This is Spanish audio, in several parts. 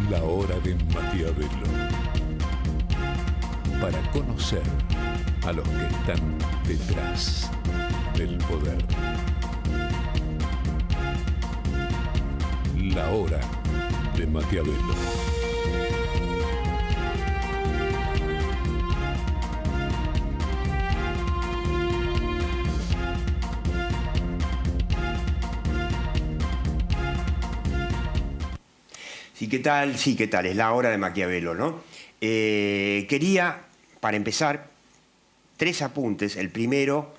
La hora de Maquiavelo. Para conocer a los que están detrás del poder. La hora de Maquiavelo. Sí, ¿qué tal? Sí, ¿qué tal? Es la hora de Maquiavelo, ¿no? Quería, para empezar, 3 apuntes. El primero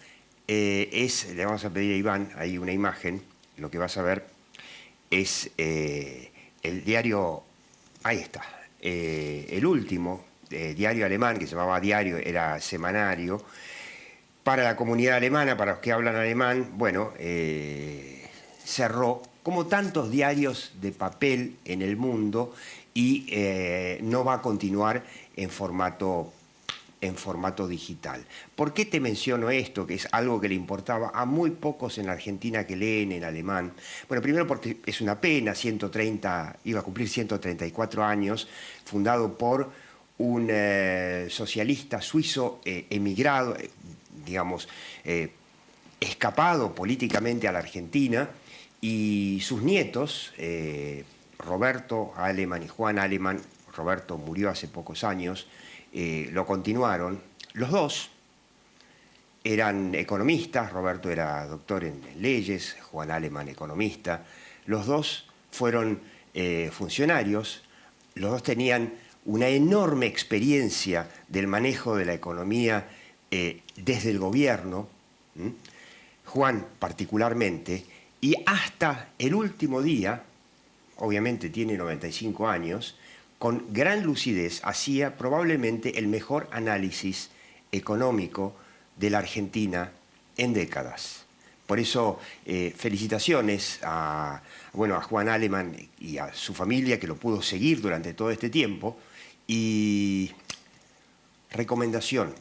es, le vamos a pedir a Iván, ahí una imagen, lo que vas a ver es el diario, ahí está, el último diario alemán, que se llamaba Diario, era semanario, para la comunidad alemana, para los que hablan alemán, bueno, cerró, como tantos diarios de papel en el mundo, y no va a continuar en formato digital. ¿Por qué te menciono esto? Que es algo que le importaba a muy pocos en la Argentina que leen en alemán. Bueno, primero porque es una pena, iba a cumplir 134 años, fundado por un socialista suizo emigrado, digamos, escapado políticamente a la Argentina, y sus nietos, Roberto Alemann y Juan Alemann. Roberto murió hace pocos años, lo continuaron. Los dos eran economistas. Roberto era doctor en leyes, Juan Alemann economista. Los dos fueron funcionarios. Los dos tenían una enorme experiencia del manejo de la economía desde el gobierno, Juan particularmente, y hasta el último día, obviamente tiene 95 años, con gran lucidez hacía probablemente el mejor análisis económico de la Argentina en décadas. Por eso, felicitaciones a Juan Alemann y a su familia, que lo pudo seguir durante todo este tiempo, y recomendación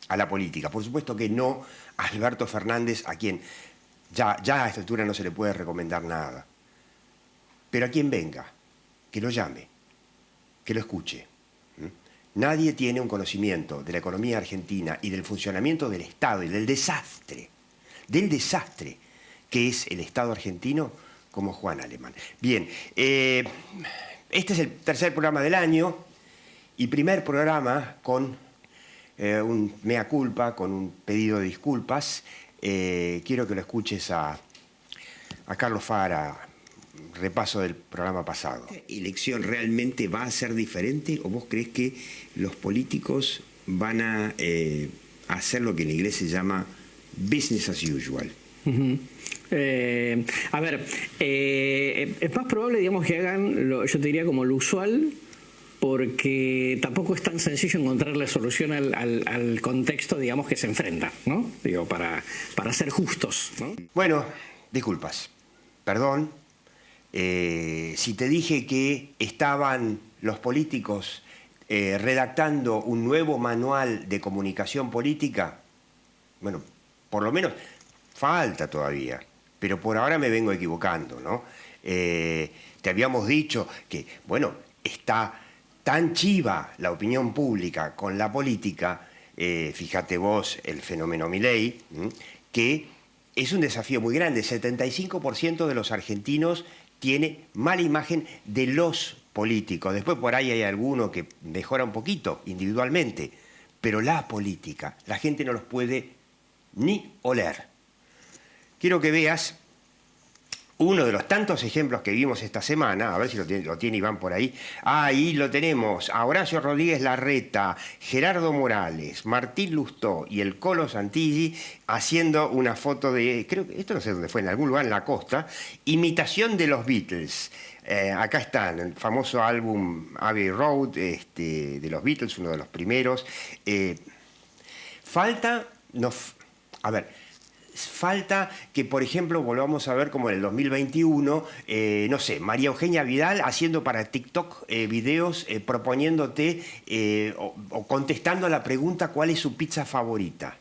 a la política. Por supuesto que no a Alberto Fernández, a quien ya a esta altura no se le puede recomendar nada. Pero a quien venga, que lo llame, que lo escuche. Nadie tiene un conocimiento de la economía argentina y del funcionamiento del Estado y del desastre que es el Estado argentino como Juan Alemann. Bien, este es el tercer programa del año y primer programa con un mea culpa, con un pedido de disculpas. Quiero que lo escuches a Carlos Fara, repaso del programa pasado. ¿Esta elección realmente va a ser diferente o vos crees que los políticos van a hacer lo que en inglés se llama business as usual? Es más probable, digamos, que hagan, yo te diría, como lo usual, porque tampoco es tan sencillo encontrarle solución al contexto, digamos, que se enfrenta, ¿no? Digo, para ser justos, ¿no? Bueno, disculpas, perdón. Si te dije que estaban los políticos redactando un nuevo manual de comunicación política, bueno, por lo menos falta todavía, pero por ahora me vengo equivocando, ¿no? Te habíamos dicho que, bueno, está tan chiva la opinión pública con la política, fíjate vos el fenómeno Milei, que es un desafío muy grande. El 75% de los argentinos tiene mala imagen de los políticos. Después por ahí hay alguno que mejora un poquito individualmente, pero la política, la gente no los puede ni oler. Quiero que veas uno de los tantos ejemplos que vimos esta semana, a ver si lo tiene Iván por ahí. Ahí lo tenemos, a Horacio Rodríguez Larreta, Gerardo Morales, Martín Lustó y el Colo Santilli haciendo una foto de, creo que esto no sé dónde fue, en algún lugar en la costa, imitación de los Beatles. Acá están, el famoso álbum Abbey Road de los Beatles, uno de los primeros. Falta que, por ejemplo, volvamos a ver como en el 2021, no sé, María Eugenia Vidal haciendo para TikTok videos proponiéndote o contestando a la pregunta ¿cuál es su pizza favorita?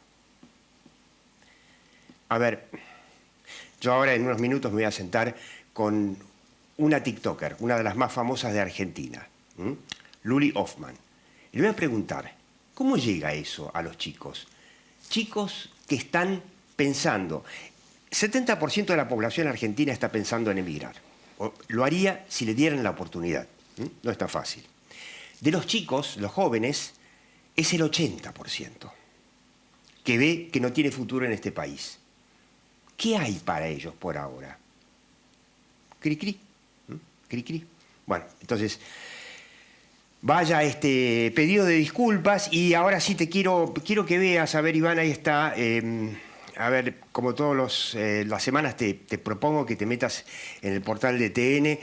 A ver, yo ahora en unos minutos me voy a sentar con una TikToker, una de las más famosas de Argentina, Luli Hoffman. Y le voy a preguntar, ¿cómo llega eso a los chicos? Chicos que están pensando, 70% de la población argentina está pensando en emigrar. O lo haría si le dieran la oportunidad. No es tan fácil. De los chicos, los jóvenes, es el 80% que ve que no tiene futuro en este país. ¿Qué hay para ellos por ahora? Cri-cri. Cri-cri. Bueno, entonces, vaya este pedido de disculpas y ahora sí te quiero que veas, a ver, Iván, ahí está. A ver, como todas las semanas te propongo que te metas en el portal de TN,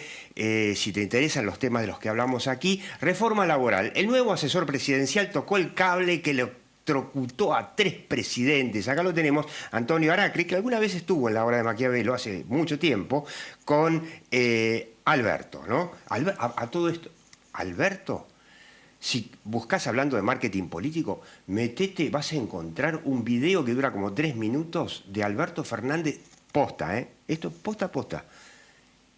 si te interesan los temas de los que hablamos aquí. Reforma laboral. El nuevo asesor presidencial tocó el cable que le electrocutó a 3 presidentes. Acá lo tenemos, Antonio Aracre, que alguna vez estuvo en la obra de Maquiavelo hace mucho tiempo, con Alberto, ¿no? A todo esto, Alberto, si buscas hablando de marketing político, metete, vas a encontrar un video que dura como 3 minutos de Alberto Fernández, posta, esto posta,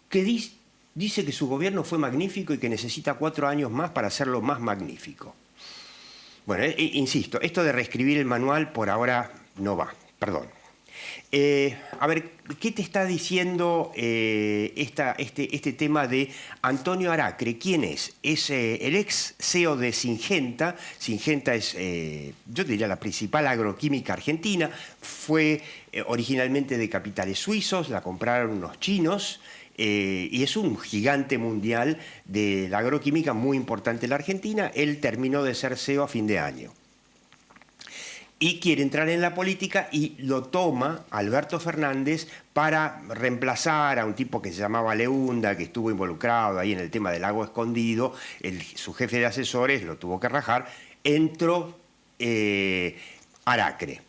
que dice que su gobierno fue magnífico y que necesita 4 años más para hacerlo más magnífico. Bueno, insisto, esto de reescribir el manual por ahora no va, perdón. A ver, ¿qué te está diciendo este tema de Antonio Aracre? ¿Quién es? Es el ex CEO de Syngenta. Syngenta es, yo diría, la principal agroquímica argentina. Fue originalmente de capitales suizos, la compraron unos chinos. Y es un gigante mundial de la agroquímica muy importante en la Argentina. Él terminó de ser CEO a fin de año. Y quiere entrar en la política y lo toma Alberto Fernández para reemplazar a un tipo que se llamaba Leunda, que estuvo involucrado ahí en el tema del lago escondido. Su jefe de asesores lo tuvo que rajar. Entró Aracre,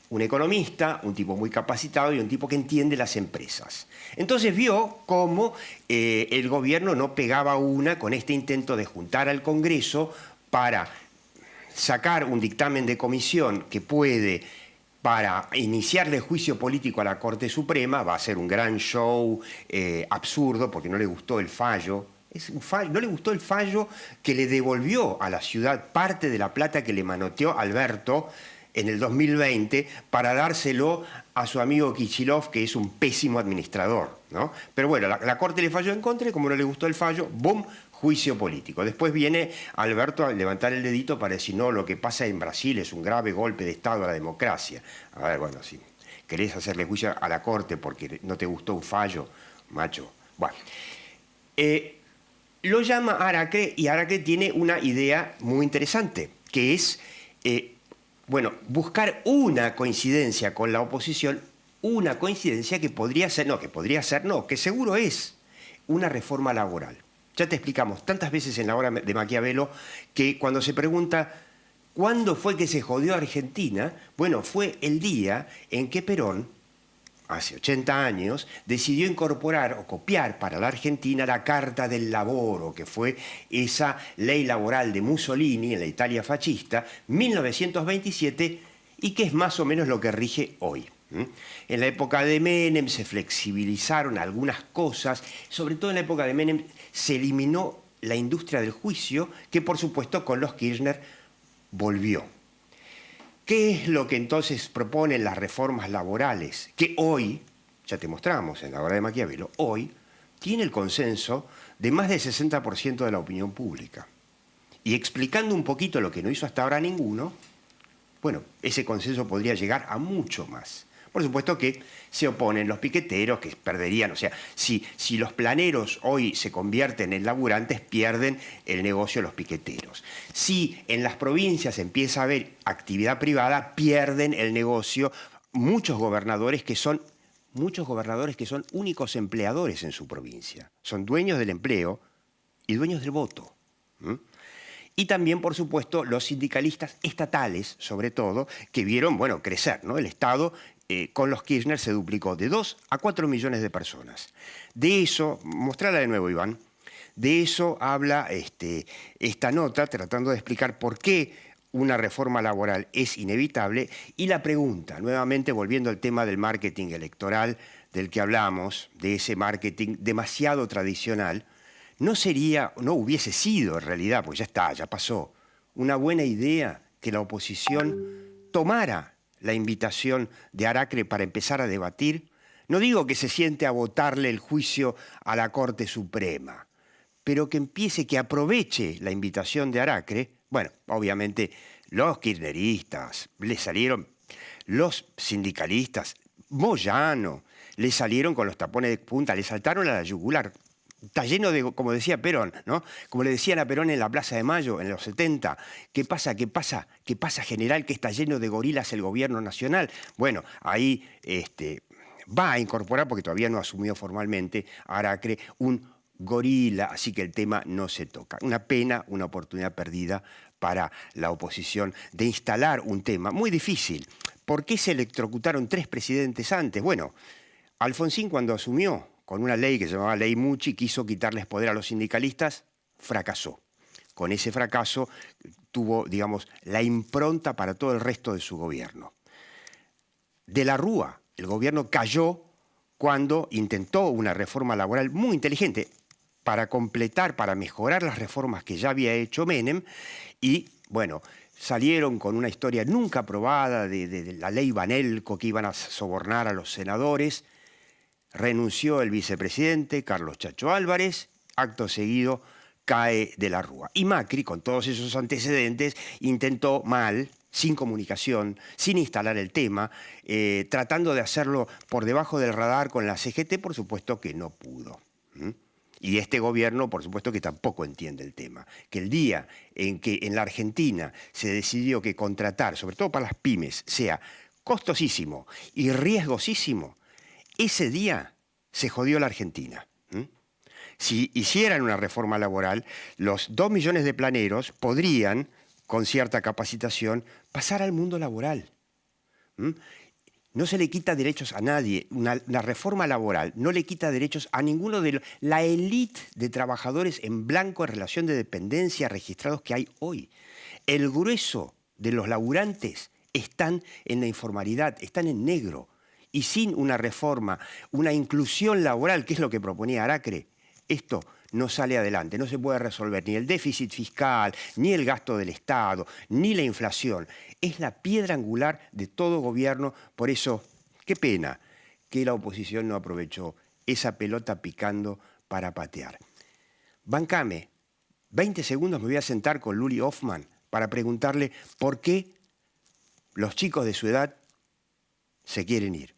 un economista, un tipo muy capacitado y un tipo que entiende las empresas. Entonces vio cómo el gobierno no pegaba una con este intento de juntar al Congreso para sacar un dictamen de comisión que puede, para iniciarle juicio político a la Corte Suprema. Va a ser un gran show absurdo porque no le gustó el fallo. No le gustó el fallo que le devolvió a la ciudad parte de la plata que le manoteó Alberto en el 2020 para dárselo a su amigo Kicillof, que es un pésimo administrador, ¿no? Pero bueno, la Corte le falló en contra y como no le gustó el fallo, ¡boom!, juicio político. Después viene Alberto a levantar el dedito para decir, no, lo que pasa en Brasil es un grave golpe de Estado a la democracia. A ver, bueno, si querés hacerle juicio a la Corte porque no te gustó un fallo, macho. Bueno, lo llama Aracre y Aracre tiene una idea muy interesante, que es, bueno, buscar una coincidencia con la oposición, una coincidencia que podría ser, que seguro es una reforma laboral. Ya te explicamos tantas veces en la obra de Maquiavelo que cuando se pregunta ¿cuándo fue que se jodió Argentina? Bueno, fue el día en que Perón, hace 80 años, decidió incorporar o copiar para la Argentina la Carta del Lavoro, que fue esa ley laboral de Mussolini en la Italia fascista, 1927, y que es más o menos lo que rige hoy. En la época de Menem se flexibilizaron algunas cosas, sobre todo en la época de Menem se eliminó la industria del juicio, que por supuesto con los Kirchner volvió. ¿Qué es lo que entonces proponen las reformas laborales? Que hoy, ya te mostramos en la obra de Maquiavelo, hoy tiene el consenso de más del 60% de la opinión pública. Y explicando un poquito lo que no hizo hasta ahora ninguno, bueno, ese consenso podría llegar a mucho más. Por supuesto que se oponen los piqueteros, que perderían, o sea, si los planeros hoy se convierten en laburantes, pierden el negocio los piqueteros. Si en las provincias empieza a haber actividad privada, pierden el negocio muchos gobernadores que son únicos empleadores en su provincia. Son dueños del empleo y dueños del voto. Y también, por supuesto, los sindicalistas estatales, sobre todo, que vieron, bueno, crecer, ¿no? El Estado con los Kirchner se duplicó de 2 a 4 millones de personas. De eso, mostrarla de nuevo, Iván, de eso habla esta nota, tratando de explicar por qué una reforma laboral es inevitable. Y la pregunta, nuevamente volviendo al tema del marketing electoral del que hablamos, de ese marketing demasiado tradicional, no hubiese sido en realidad, porque ya está, ya pasó, una buena idea que la oposición tomara la invitación de Aracre para empezar a debatir. No digo que se siente a votarle el juicio a la Corte Suprema, pero que aproveche la invitación de Aracre. Bueno, obviamente los kirchneristas le salieron, los sindicalistas, Moyano, le salieron con los tapones de punta, le saltaron a la yugular. Está lleno de, como decía Perón, ¿no? Como le decían a Perón en la Plaza de Mayo en los 70, ¿qué pasa, qué pasa, qué pasa, general, que está lleno de gorilas el gobierno nacional? Bueno, ahí va a incorporar, porque todavía no asumió formalmente, Aracre, un gorila, así que el tema no se toca. Una pena, una oportunidad perdida para la oposición de instalar un tema muy difícil. ¿Por qué se electrocutaron 3 presidentes antes? Bueno, Alfonsín, cuando asumió con una ley que se llamaba Ley Mucci, quiso quitarles poder a los sindicalistas, fracasó. Con ese fracaso tuvo, digamos, la impronta para todo el resto de su gobierno. De la Rúa, el gobierno cayó cuando intentó una reforma laboral muy inteligente para completar, para mejorar las reformas que ya había hecho Menem, y, bueno, salieron con una historia nunca aprobada de la ley Banelco, que iban a sobornar a los senadores. Renunció el vicepresidente, Carlos Chacho Álvarez, acto seguido cae de la Rúa. Y Macri, con todos esos antecedentes, intentó mal, sin comunicación, sin instalar el tema, tratando de hacerlo por debajo del radar con la CGT, por supuesto que no pudo. Y este gobierno, por supuesto que tampoco entiende el tema. Que el día en que en la Argentina se decidió que contratar, sobre todo para las pymes, sea costosísimo y riesgosísimo, ese día se jodió la Argentina. Si hicieran una reforma laboral, los 2 millones de planeros podrían, con cierta capacitación, pasar al mundo laboral. No se le quita derechos a nadie. Una reforma laboral no le quita derechos a ninguno de la élite de trabajadores en blanco en relación de dependencia registrados que hay hoy. El grueso de los laburantes están en la informalidad, están en negro. Y sin una reforma, una inclusión laboral, que es lo que proponía Aracre, esto no sale adelante. No se puede resolver ni el déficit fiscal, ni el gasto del Estado, ni la inflación. Es la piedra angular de todo gobierno. Por eso, qué pena que la oposición no aprovechó esa pelota picando para patear. Bancame, 20 segundos me voy a sentar con Luli Hoffman para preguntarle por qué los chicos de su edad se quieren ir.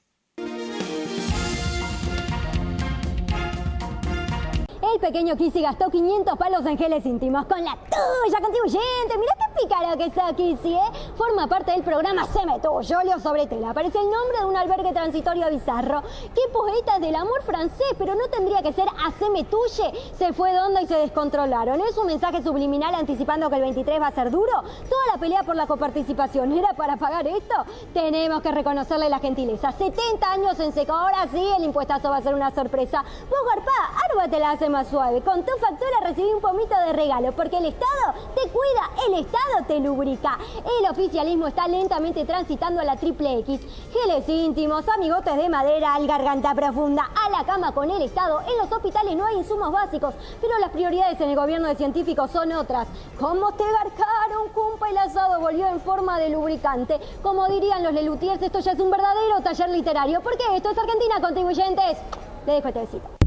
El pequeño Kissy gastó 500 palos en geles íntimos con la tuya contribuyente. Mirá qué pícaro que está Kissy, ¿eh? Forma parte del programa Haceme Tuyo, óleo sobre tela. Parece el nombre de un albergue transitorio bizarro. Qué poetas del amor francés, pero no tendría que ser Haceme Tuye. Se fue de onda y se descontrolaron. ¿Es un mensaje subliminal anticipando que el 23 va a ser duro? Toda la pelea por la coparticipación era para pagar esto. Tenemos que reconocerle la gentileza. 70 años en seco. Ahora sí, el impuestazo va a ser una sorpresa. Vos, garpá, Arba te la hace más suave. Con tu factura recibí un pomito de regalo, porque el Estado te cuida, el Estado te lubrica. El oficialismo está lentamente transitando a la triple X. Geles íntimos, amigotes de madera, al garganta profunda, a la cama con el Estado. En los hospitales no hay insumos básicos, pero las prioridades en el gobierno de científicos son otras. ¿Cómo te garcaron, cumpa? El asado volvió en forma de lubricante. Como dirían los lelutiers, esto ya es un verdadero taller literario. Porque esto es Argentina, contribuyentes. Le dejo este besito.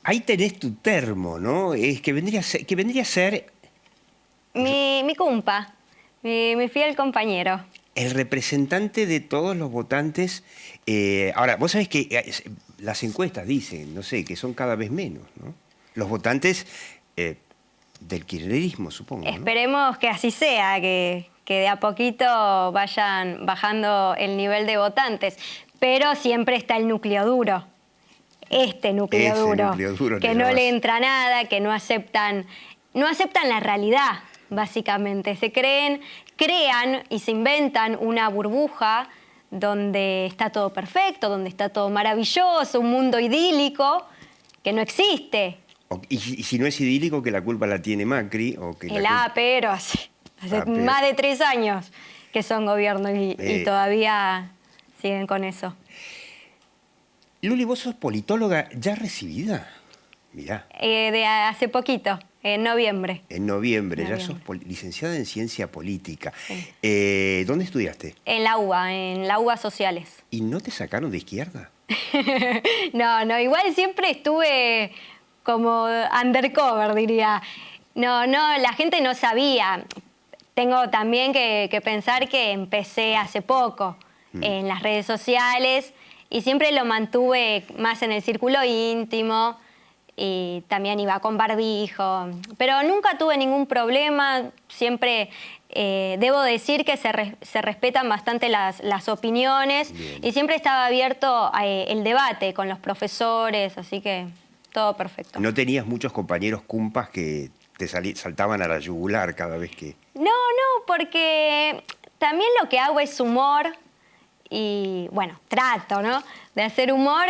Ahí tenés tu termo, ¿no? Es que vendría a ser mi cumpa, mi fiel compañero. el representante de todos los votantes. Ahora, vos sabés que las encuestas dicen, no sé, que son cada vez menos, ¿no? Los votantes del kirchnerismo, supongo, ¿no? Esperemos que así sea, que de a poquito vayan bajando el nivel de votantes, pero siempre está el núcleo duro. Ese núcleo duro que no le entra nada, que no aceptan la realidad, básicamente. Crean y se inventan una burbuja donde está todo perfecto, donde está todo maravilloso, un mundo idílico que no existe. Y si no es idílico, que la culpa la tiene Macri. O que pero hace más de 3 años que son gobierno y todavía siguen con eso. Luli, vos sos politóloga ya recibida. Mirá. De hace poquito, en noviembre. En noviembre, ya sos licenciada en Ciencia Política. Sí. ¿Dónde estudiaste? En la UBA Sociales. ¿Y no te sacaron de izquierda? No, igual siempre estuve como undercover, diría. No, la gente no sabía. Tengo también que pensar que empecé hace poco en las redes sociales y siempre lo mantuve más en el círculo íntimo. Y también iba con barbijo, pero nunca tuve ningún problema, siempre debo decir que se respetan bastante las opiniones. Bien. Y siempre estaba abierto el debate con los profesores, así que todo perfecto. ¿No tenías muchos compañeros cumpas que te saltaban a la yugular cada vez que...? No, porque también lo que hago es humor y, bueno, trato, ¿no?, de hacer humor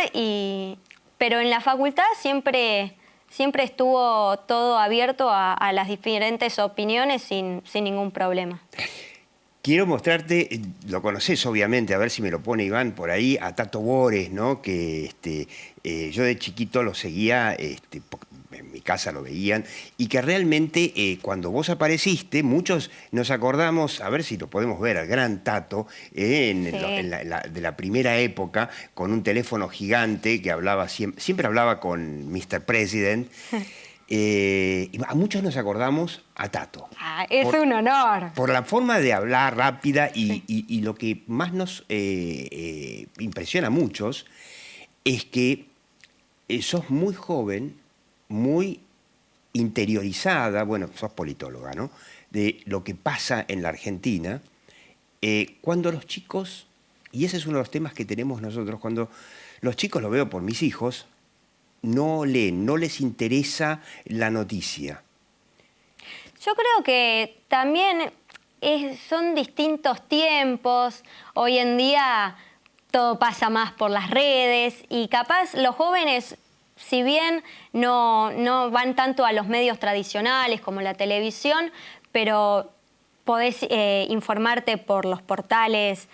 pero en la facultad siempre estuvo todo abierto a las diferentes opiniones sin ningún problema. Quiero mostrarte, lo conocés obviamente, a ver si me lo pone Iván por ahí, a Tato Bores, ¿no? Que yo de chiquito lo seguía, en mi casa lo veían, y que realmente cuando vos apareciste, muchos nos acordamos, a ver si lo podemos ver, al gran Tato, de la primera época, con un teléfono gigante que hablaba siempre hablaba con Mr. President. Y a muchos nos acordamos a Tato. Es un honor. Por la forma de hablar rápida y lo que más nos impresiona a muchos es que sos muy joven, muy interiorizada, bueno, sos politóloga, ¿no?, de lo que pasa en la Argentina, cuando los chicos, y ese es uno de los temas que tenemos nosotros, cuando los chicos, lo veo por mis hijos, no leen, no les interesa la noticia. Yo creo que también son distintos tiempos. Hoy en día todo pasa más por las redes y capaz los jóvenes, si bien no van tanto a los medios tradicionales como la televisión, pero podés informarte por los portales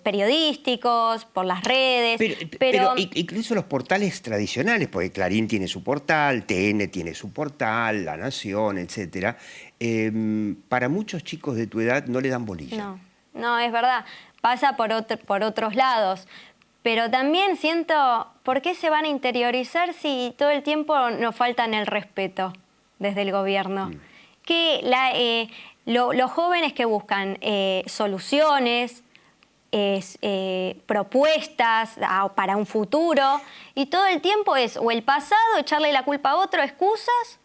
periodísticos, por las redes. Pero incluso los portales tradicionales, porque Clarín tiene su portal, TN tiene su portal, La Nación, etc. Para muchos chicos de tu edad no le dan bolilla. No, es verdad. Pasa por otros lados. Pero también siento, ¿por qué se van a interiorizar si todo el tiempo nos faltan el respeto desde el gobierno? Que los jóvenes que buscan soluciones, propuestas para un futuro, y todo el tiempo es o el pasado, echarle la culpa a otro, excusas,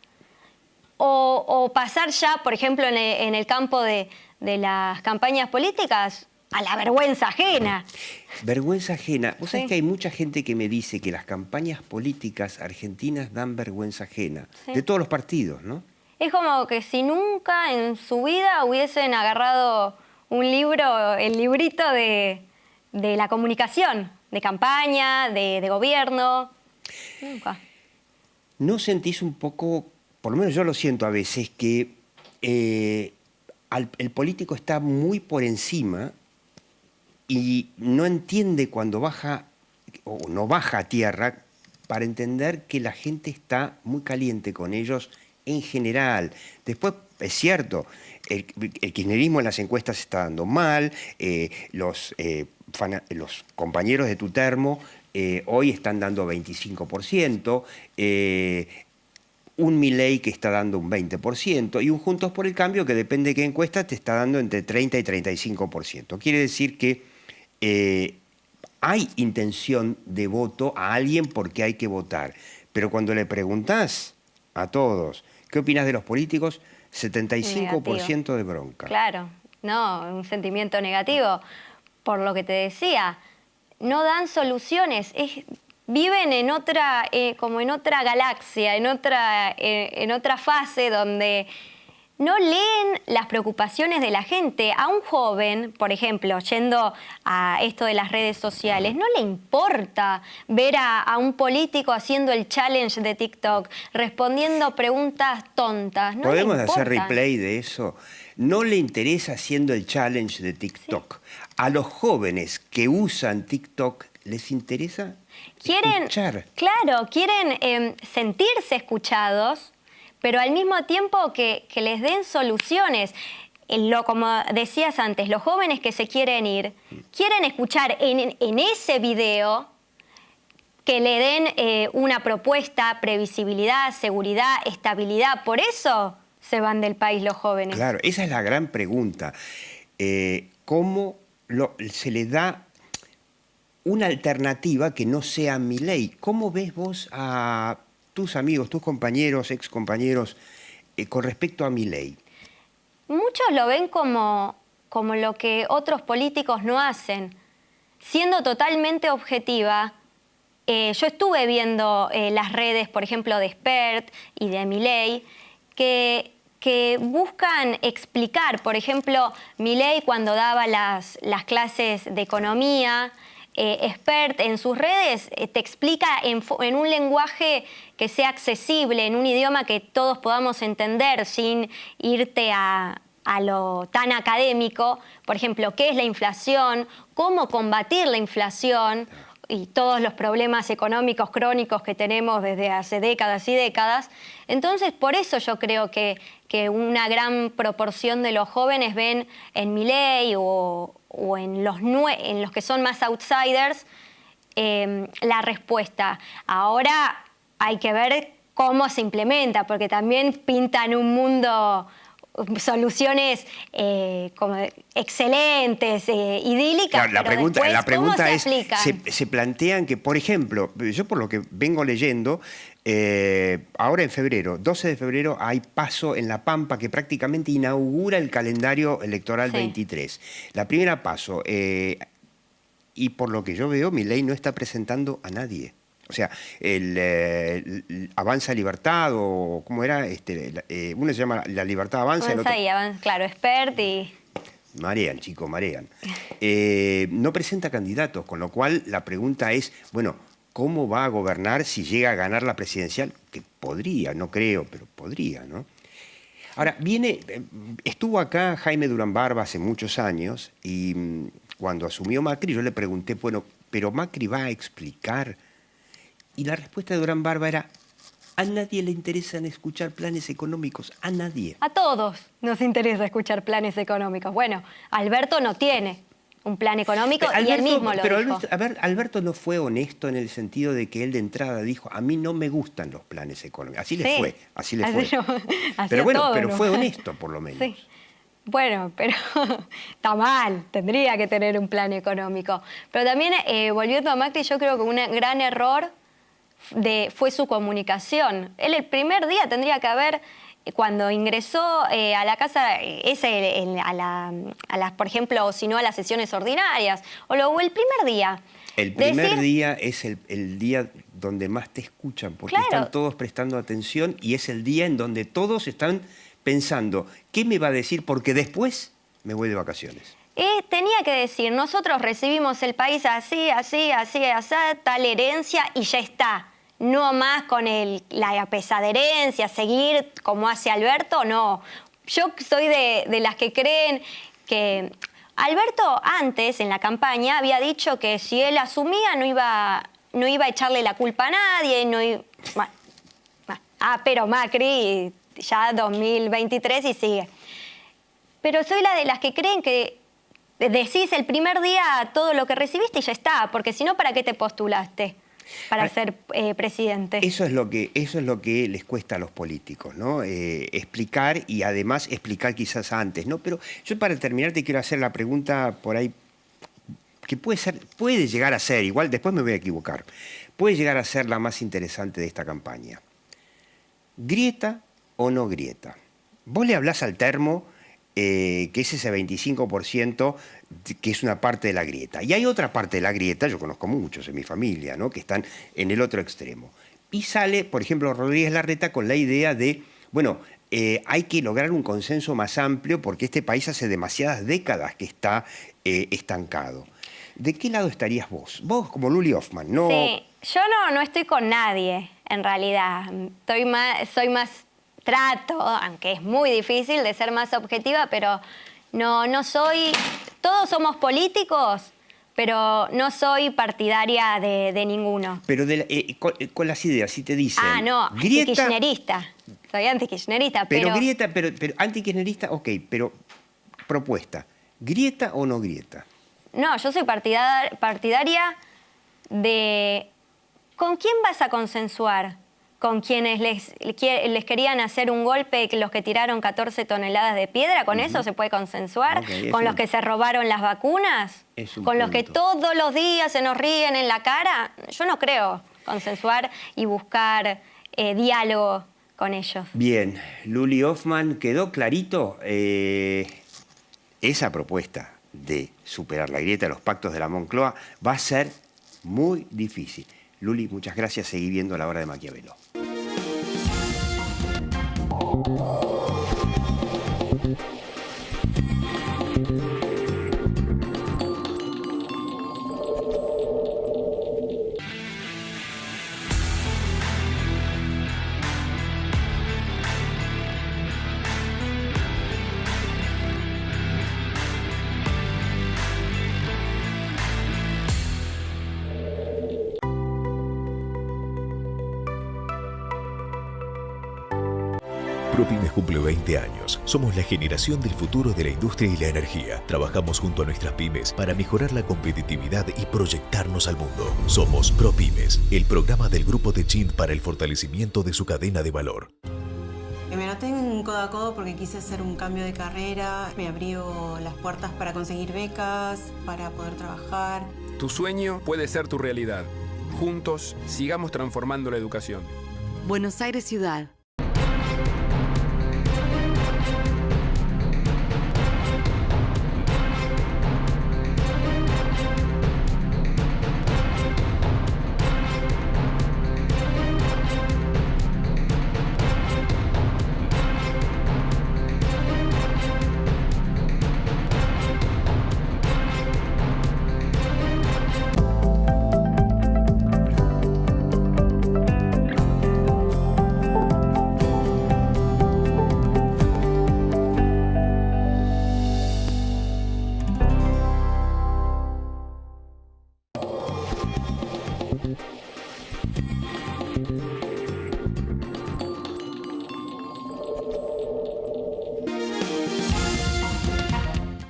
o pasar ya, por ejemplo, en el campo de las campañas políticas, a la vergüenza ajena. Vergüenza ajena. Vos sabés que hay mucha gente que me dice que las campañas políticas argentinas dan vergüenza ajena, de todos los partidos, ¿no? Es como que si nunca en su vida hubiesen agarrado un libro, el librito de la comunicación, de campaña, de gobierno. Nunca. ¿No sentís un poco, por lo menos yo lo siento a veces, que el político está muy por encima y no entiende cuando baja o no baja a tierra para entender que la gente está muy caliente con ellos en general? Después, es cierto, el kirchnerismo en las encuestas está dando mal, los compañeros de tu termo hoy están dando 25%, un Milei que está dando un 20% y un Juntos por el Cambio que depende de qué encuesta te está dando entre 30 y 35%. Quiere decir que hay intención de voto a alguien porque hay que votar, pero cuando le preguntás a todos ¿qué opinas de los políticos? 75% de bronca. Claro, no, un sentimiento negativo. Por lo que te decía, no dan soluciones. Viven en otra, como en otra galaxia, en otra fase donde no leen las preocupaciones de la gente. A un joven, por ejemplo, yendo a esto de las redes sociales, no le importa ver a un político haciendo el challenge de TikTok, respondiendo preguntas tontas. No ¿Podemos hacer replay de eso? No le interesa haciendo el challenge de TikTok. Sí. A los jóvenes que usan TikTok les interesa Quieren, escuchar. claro, quieren sentirse escuchados, pero al mismo tiempo que les den soluciones. Como decías antes, los jóvenes que se quieren ir, quieren escuchar en ese video que le den una propuesta, previsibilidad, seguridad, estabilidad. Por eso se van del país los jóvenes. Claro, esa es la gran pregunta. ¿Cómo se le da una alternativa que no sea Milei? ¿Cómo ves vos a tus amigos, tus compañeros, excompañeros, con respecto a Milei? Muchos lo ven como lo que otros políticos no hacen. Siendo totalmente objetiva, yo estuve viendo las redes, por ejemplo, de Spert y de Milei, que buscan explicar, por ejemplo, Milei cuando daba las clases de economía, Spert en sus redes te explica en un lenguaje que sea accesible, en un idioma que todos podamos entender sin irte a lo tan académico. Por ejemplo, qué es la inflación, cómo combatir la inflación y todos los problemas económicos crónicos que tenemos desde hace décadas y décadas. Entonces, por eso yo creo que una gran proporción de los jóvenes ven en Milei o en los que son más outsiders la respuesta. Ahora hay que ver cómo se implementa, porque también pintan un mundo, soluciones como excelentes, idílicas. Claro, la pregunta es, aplican? se plantean que, por ejemplo, yo por lo que vengo leyendo, ahora en febrero, 12 de febrero, hay PASO en La Pampa que prácticamente inaugura el calendario electoral 23. La primera PASO, y por lo que yo veo, Milei no está presentando a nadie. O sea, el Avanza Libertad, o ¿cómo era? Uno se llama La Libertad Avanza. Avanza y Avanza, claro, Spert y... Marean, chicos, marean. No presenta candidatos, con lo cual la pregunta es, bueno, ¿cómo va a gobernar si llega a ganar la presidencial? Que podría, no creo, pero podría, ¿no? Ahora, estuvo acá Jaime Durán Barba hace muchos años y cuando asumió Macri yo le pregunté, bueno, ¿pero Macri va a explicar? Y la respuesta de Durán Barba era, a nadie le interesan escuchar planes económicos, a nadie. A todos nos interesa escuchar planes económicos. Bueno, Alberto no tiene un plan económico y él mismo lo dijo. Alberto no fue honesto en el sentido de que él de entrada dijo, a mí no me gustan los planes económicos. Así le fue, así le fue. Pero bueno, todo, pero ¿no? fue honesto por lo menos. Sí. Bueno, pero está mal, tendría que tener un plan económico. Pero también, volviendo a Macri, yo creo que un gran error fue su comunicación. Él el primer día tendría que haber, cuando ingresó a la casa, por ejemplo, si no a las sesiones ordinarias, o el primer día. El primer día es el día donde más te escuchan, porque están todos prestando atención y es el día en donde todos están pensando, ¿qué me va a decir? Porque después me voy de vacaciones. Tenía que decir, nosotros recibimos el país así, tal herencia y ya está. No más con la pesada herencia, seguir como hace Alberto, no. Yo soy de las que creen que Alberto antes, en la campaña, había dicho que si él asumía no iba a echarle la culpa a nadie, pero Macri ya 2023 y sigue. Pero soy la de las que creen que decís el primer día todo lo que recibiste y ya está, porque si no, ¿para qué te postulaste para ser presidente? Eso es lo que les cuesta a los políticos, ¿no? Explicar y además explicar quizás antes, ¿no? Pero yo para terminar te quiero hacer la pregunta por ahí que puede llegar a ser, igual después me voy a equivocar, puede llegar a ser la más interesante de esta campaña. ¿Grieta o no grieta? Vos le hablás al termo, que es ese 25% que es una parte de la grieta. Y hay otra parte de la grieta, yo conozco muchos en mi familia, ¿no? Que están en el otro extremo. Y sale, por ejemplo, Rodríguez Larreta con la idea de, bueno, hay que lograr un consenso más amplio porque este país hace demasiadas décadas que está estancado. ¿De qué lado estarías vos? Vos como Luli Hoffman, ¿no? Sí, yo no estoy con nadie, en realidad. Trato, aunque es muy difícil, de ser más objetiva, pero no soy... Todos somos políticos, pero no soy partidaria de ninguno. Pero con las ideas, si te dicen... Ah, no, antikirchnerista. Soy antikirchnerista, pero... Pero antikirchnerista, ok, pero propuesta. ¿Grieta o no grieta? No, yo soy partidaria de... ¿Con quién vas a consensuar? ¿Con quienes les querían hacer un golpe, los que tiraron 14 toneladas de piedra? ¿Con eso se puede consensuar? Okay, ¿Con los que se robaron las vacunas? ¿Con los que todos los días se nos ríen en la cara? Yo no creo consensuar y buscar diálogo con ellos. Bien, Luli Hoffman, ¿quedó clarito esa propuesta de superar la grieta de los pactos de la Moncloa? Va a ser muy difícil. Luli, muchas gracias. Seguí viendo La Hora de Maquiavelo. ProPymes cumple 20 años. Somos la generación del futuro de la industria y la energía. Trabajamos junto a nuestras pymes para mejorar la competitividad y proyectarnos al mundo. Somos ProPymes, el programa del Grupo Techint para el fortalecimiento de su cadena de valor. Me noté en Codo a Codo porque quise hacer un cambio de carrera. Me abrió las puertas para conseguir becas, para poder trabajar. Tu sueño puede ser tu realidad. Juntos, sigamos transformando la educación. Buenos Aires Ciudad.